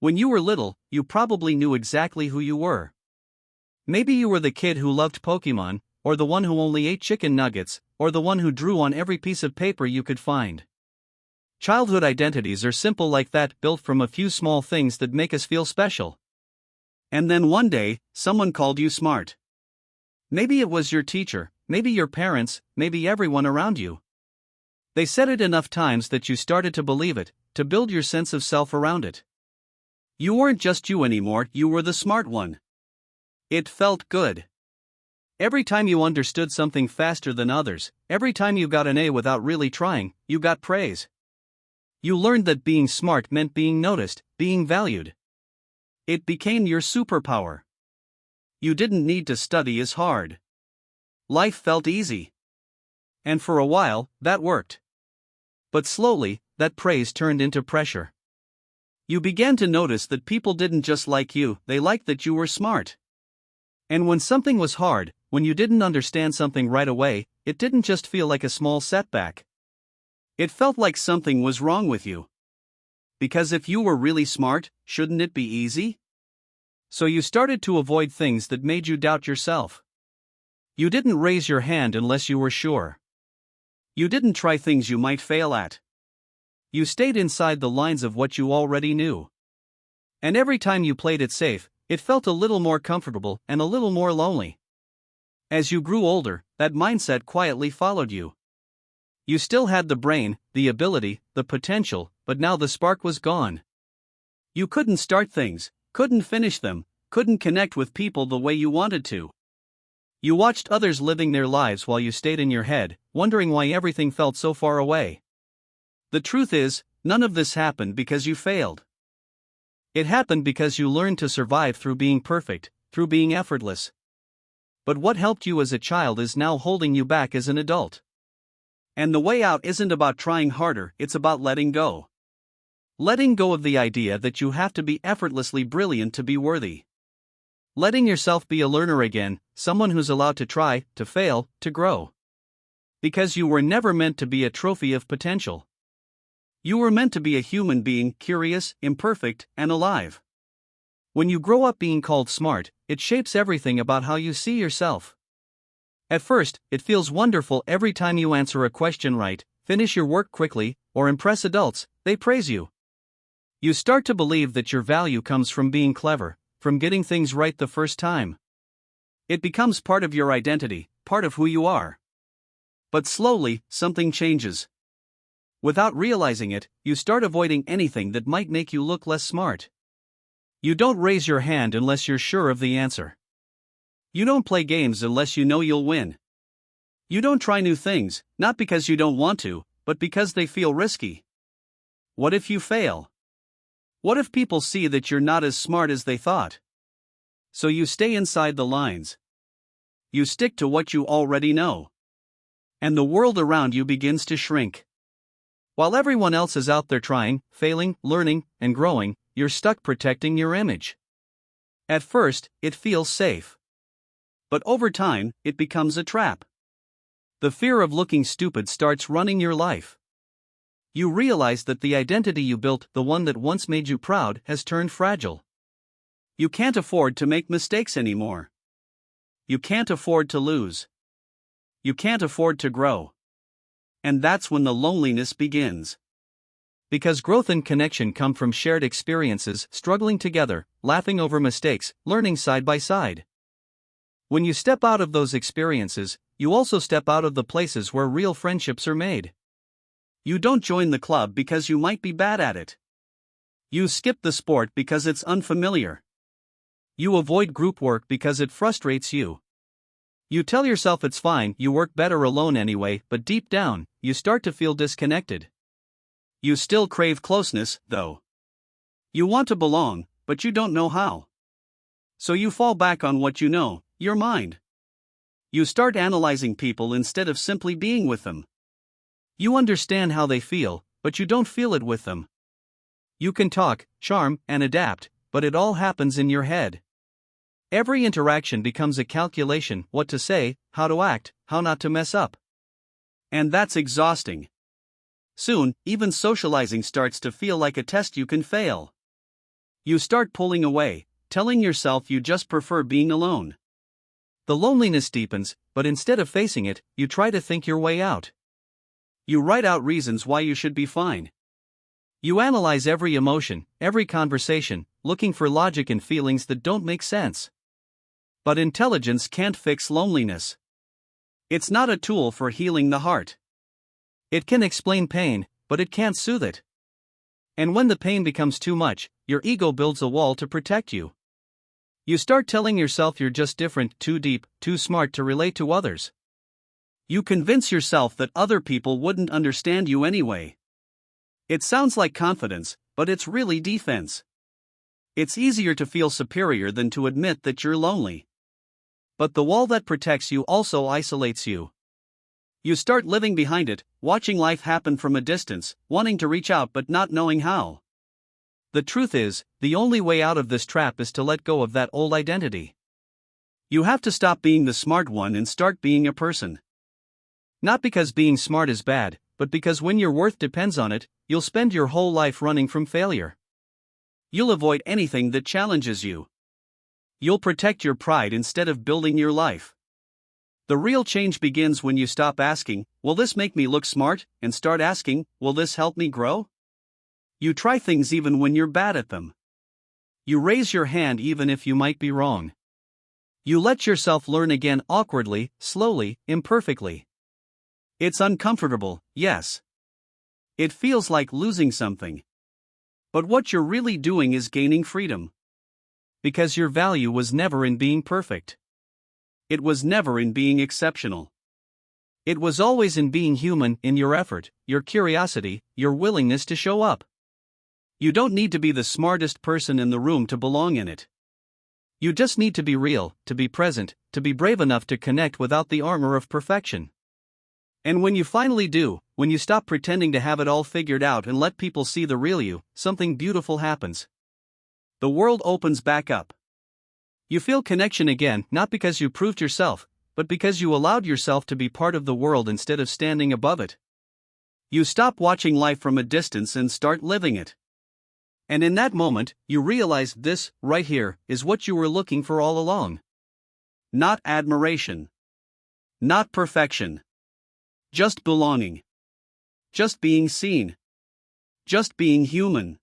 When you were little, you probably knew exactly who you were. Maybe you were the kid who loved Pokemon, or the one who only ate chicken nuggets, or the one who drew on every piece of paper you could find. Childhood identities are simple like that, built from a few small things that make us feel special. And then one day, someone called you smart. Maybe it was your teacher, maybe your parents, maybe everyone around you. They said it enough times that you started to believe it, to build your sense of self around it. You weren't just you anymore, you were the smart one. It felt good. Every time you understood something faster than others, every time you got an A without really trying, you got praise. You learned that being smart meant being noticed, being valued. It became your superpower. You didn't need to study as hard. Life felt easy. And for a while, that worked. But slowly, that praise turned into pressure. You began to notice that people didn't just like you, they liked that you were smart. And when something was hard, when you didn't understand something right away, it didn't just feel like a small setback. It felt like something was wrong with you. Because if you were really smart, shouldn't it be easy? So you started to avoid things that made you doubt yourself. You didn't raise your hand unless you were sure. You didn't try things you might fail at. You stayed inside the lines of what you already knew. And every time you played it safe, it felt a little more comfortable and a little more lonely. As you grew older, that mindset quietly followed you. You still had the brain, the ability, the potential, but now the spark was gone. You couldn't start things, couldn't finish them, couldn't connect with people the way you wanted to. You watched others living their lives while you stayed in your head, wondering why everything felt so far away. The truth is, none of this happened because you failed. It happened because you learned to survive through being perfect, through being effortless. But what helped you as a child is now holding you back as an adult. And the way out isn't about trying harder, it's about letting go. Letting go of the idea that you have to be effortlessly brilliant to be worthy. Letting yourself be a learner again, someone who's allowed to try, to fail, to grow. Because you were never meant to be a trophy of potential. You were meant to be a human being, curious, imperfect, and alive. When you grow up being called smart, it shapes everything about how you see yourself. At first, it feels wonderful every time you answer a question right, finish your work quickly, or impress adults, they praise you. You start to believe that your value comes from being clever, from getting things right the first time. It becomes part of your identity, part of who you are. But slowly, something changes. Without realizing it, you start avoiding anything that might make you look less smart. You don't raise your hand unless you're sure of the answer. You don't play games unless you know you'll win. You don't try new things, not because you don't want to, but because they feel risky. What if you fail? What if people see that you're not as smart as they thought? So you stay inside the lines. You stick to what you already know. And the world around you begins to shrink. While everyone else is out there trying, failing, learning, and growing, you're stuck protecting your image. At first, it feels safe. But over time, it becomes a trap. The fear of looking stupid starts running your life. You realize that the identity you built, the one that once made you proud, has turned fragile. You can't afford to make mistakes anymore. You can't afford to lose. You can't afford to grow. And that's when the loneliness begins. Because growth and connection come from shared experiences, struggling together, laughing over mistakes, learning side by side. When you step out of those experiences, you also step out of the places where real friendships are made. You don't join the club because you might be bad at it. You skip the sport because it's unfamiliar. You avoid group work because it frustrates you. You tell yourself it's fine, you work better alone anyway, but deep down, you start to feel disconnected. You still crave closeness, though. You want to belong, but you don't know how. So you fall back on what you know, your mind. You start analyzing people instead of simply being with them. You understand how they feel, but you don't feel it with them. You can talk, charm, and adapt, but it all happens in your head. Every interaction becomes a calculation: what to say, how to act, how not to mess up. And that's exhausting. Soon, even socializing starts to feel like a test you can fail. You start pulling away, telling yourself you just prefer being alone. The loneliness deepens, but instead of facing it, you try to think your way out. You write out reasons why you should be fine. You analyze every emotion, every conversation, looking for logic in feelings that don't make sense. But intelligence can't fix loneliness. It's not a tool for healing the heart. It can explain pain, but it can't soothe it. And when the pain becomes too much, your ego builds a wall to protect you. You start telling yourself you're just different, too deep, too smart to relate to others. You convince yourself that other people wouldn't understand you anyway. It sounds like confidence, but it's really defense. It's easier to feel superior than to admit that you're lonely. But the wall that protects you also isolates you. You start living behind it, watching life happen from a distance, wanting to reach out but not knowing how. The truth is, the only way out of this trap is to let go of that old identity. You have to stop being the smart one and start being a person. Not because being smart is bad, but because when your worth depends on it, you'll spend your whole life running from failure. You'll avoid anything that challenges you. You'll protect your pride instead of building your life. The real change begins when you stop asking, "Will this make me look smart?" and start asking, "Will this help me grow?" You try things even when you're bad at them. You raise your hand even if you might be wrong. You let yourself learn again awkwardly, slowly, imperfectly. It's uncomfortable, yes. It feels like losing something. But what you're really doing is gaining freedom. Because your value was never in being perfect. It was never in being exceptional. It was always in being human, in your effort, your curiosity, your willingness to show up. You don't need to be the smartest person in the room to belong in it. You just need to be real, to be present, to be brave enough to connect without the armor of perfection. And when you finally do, when you stop pretending to have it all figured out and let people see the real you, something beautiful happens. The world opens back up. You feel connection again, not because you proved yourself, but because you allowed yourself to be part of the world instead of standing above it. You stop watching life from a distance and start living it. And in that moment, you realize this, right here, is what you were looking for all along. Not admiration. Not perfection. Just belonging. Just being seen. Just being human.